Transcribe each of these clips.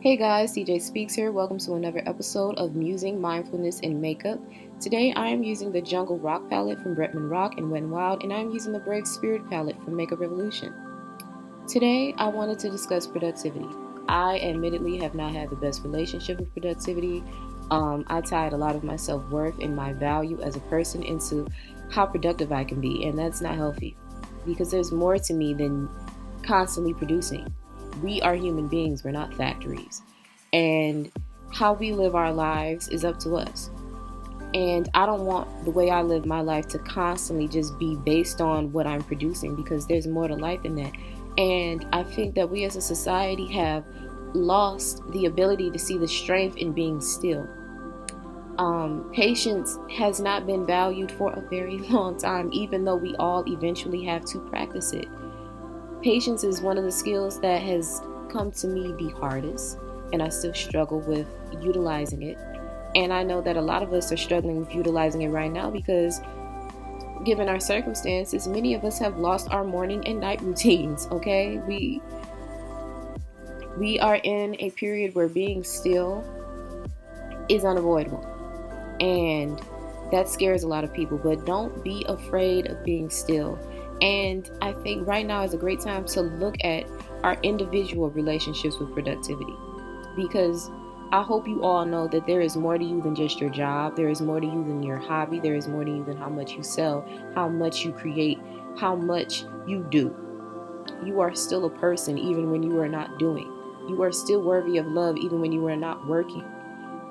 Hey guys, CJ Speaks here. Welcome to another episode of Musing, Mindfulness, and Makeup. Today I am using the Jungle Rock palette from Bretman Rock and Wet n Wild, and I am using the Brave Spirit palette from Makeup Revolution. Today I wanted to discuss productivity. I admittedly have not had the best relationship with productivity. I tied a lot of my self-worth and my value as a person into how productive I can be, and that's not healthy because there's more to me than constantly producing. We are human beings, we're not factories. And how we live our lives is up to us. And I don't want the way I live my life to constantly just be based on what I'm producing because there's more to life than that. And I think that we as a society have lost the ability to see the strength in being still. Patience has not been valued for a very long time, even though we all eventually have to practice it. Patience is one of the skills that has come to me the hardest, and I still struggle with utilizing it. And I know that a lot of us are struggling with utilizing it right now because, given our circumstances, many of us have lost our morning and night routines, okay? We are in a period where being still is unavoidable. And that scares a lot of people, but don't be afraid of being still. And I think right now is a great time to look at our individual relationships with productivity, because I hope you all know that there is more to you than just your job. There is more to you than your hobby. There is more to you than how much you sell, how much you create, how much you do. You are still a person even when you are not doing. You are still worthy of love even when you are not working.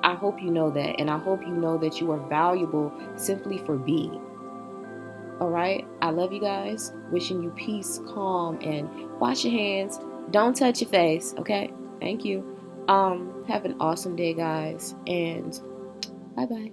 I hope you know that, and I hope you know that you are valuable simply for being. All right, I love you guys. Wishing you peace, calm, and wash your hands. Don't touch your face, okay? Thank you. Have an awesome day, guys, and bye-bye.